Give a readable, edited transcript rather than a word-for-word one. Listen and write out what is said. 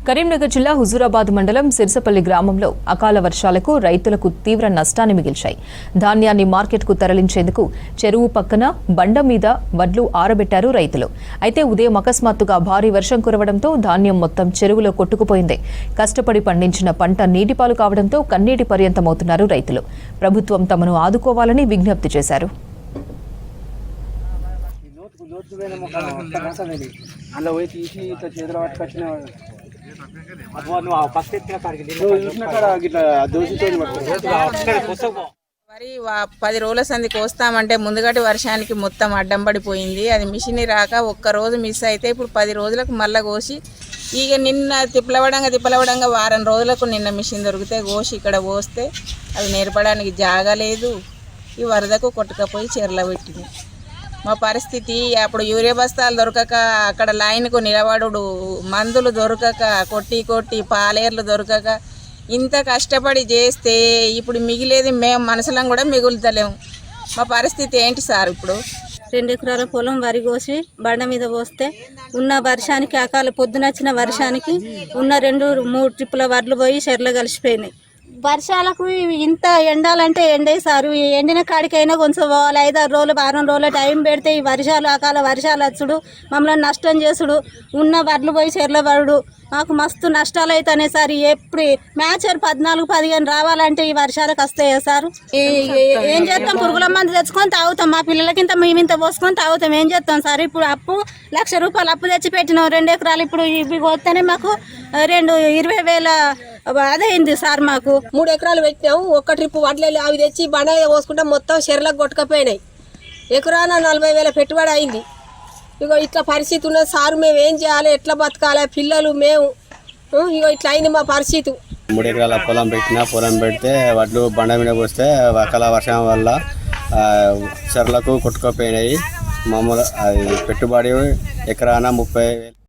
కరీంనగర్ జిల్లా హుజూరాబాద్ మండలం సిర్సపల్లి గ్రామంలో అకాల వర్షాలకు రైతులకు తీవ్ర నష్టాన్ని మిగిల్చాయి. ధాన్యాన్ని మార్కెట్కు తరలించేందుకు చెరువు పక్కన బండ మీద వడ్లు ఆరబెట్టారు రైతులు. అయితే ఉదయం అకస్మాత్తుగా భారీ వర్షం కురవడంతో ధాన్యం మొత్తం చెరువులో కొట్టుకుపోయింది. కష్టపడి పండించిన పంట నీటిపాలు కావడంతో కన్నీటి పర్యంతమవుతున్నారు రైతులు. ప్రభుత్వం తమను ఆదుకోవాలని విజ్ఞప్తి చేశారు. మరి 10 రోజుల సంది కోస్తామంటే ముందుగటి వర్షానికి మొత్తం అడ్డం పడిపోయింది. అది మిషన్ రాక ఒక్క రోజు మిస్ అయితే ఇప్పుడు 10 రోజులకు మళ్ళా కోసి ఇక నిన్న తిప్పలవడంగా వారం రోజులకు నిన్న మిషన్ దొరికితే కోసి ఇక్కడ పోస్తే అవి నేర్పడానికి జాగలేదు. ఈ వరదకు కొట్టుకపోయి చెర్ల పెట్టింది. మా పరిస్థితి అప్పుడు యూరియా బస్తాలు దొరకక అక్కడ లైన్కు నిలబడు, మందులు దొరకక కొట్టి పాలేర్లు దొరకక ఇంత కష్టపడి చేస్తే ఇప్పుడు మిగిలేది మేము మనసులం కూడా మిగులుతలేము. మా పరిస్థితి ఏంటి సార్? ఇప్పుడు 2 ఎకరాల పొలం వరి కోసి బండ మీద పోస్తే ఉన్న వర్షానికి అకాల పొద్దునచ్చిన వర్షానికి ఉన్న 2-3 ట్రిప్పుల వడ్లు పోయి చెర్ల కలిసిపోయినాయి. వర్షాలకు ఇంత ఎండాలంటే ఎండే సారు. ఎండిన కాడికైనా కొంచెం పోవాలి. 5-6 రోజులు 6 రోజులు టైం పెడితే ఈ వర్షాలు అకాల వర్షాలు వచ్చుడు మమ్మల్ని నష్టం చేసుడు, ఉన్న వడ్లు పోయి చెర్ల పడుడు, మాకు మస్తు నష్టాలు అవుతాయి సార్. ఎప్పుడు మ్యాచర్ 14-15 రావాలంటే ఈ వర్షాలకు వస్తాయా సార్? ఏం చేస్తాం? పురుగుల మందు తెచ్చుకొని తాగుతాం. మా పిల్లలకింత మేమింత పోసుకొని తాగుతాం. ఏం చేస్తాం సార్? ఇప్పుడు అప్పు 1,00,000 రూపాయలు అప్పు తెచ్చి పెట్టినాం. 2 ఎకరాలు ఇప్పుడు ఇవి పోతేనే మాకు 20,000 అదైంది సార్. మాకు 3 ఎకరాలు పెట్టినాము. ఒక్క ట్రిప్ వడ్లు అవి తెచ్చి బండ పోసుకుంటే మొత్తం చెర్లకు కొట్టుకపోయినాయి. ఎకరాన 40,000 పెట్టుబడి అయింది. ఇగో ఇట్లా పరిస్థితి ఉన్నది సార్. మేము ఏం చేయాలి? ఎట్లా బతకాలి? పిల్లలు మేము ఇగో ఇట్లా అయింది మా పరిస్థితి. 3 ఎకరాల పొలం పెడితే వడ్లు బండ మీద పోస్తే అకాల వర్షం వల్ల చెర్లకు కొట్టుకుపోయినాయి. మామూలు అది పెట్టుబడి ఎకరాన 30,000.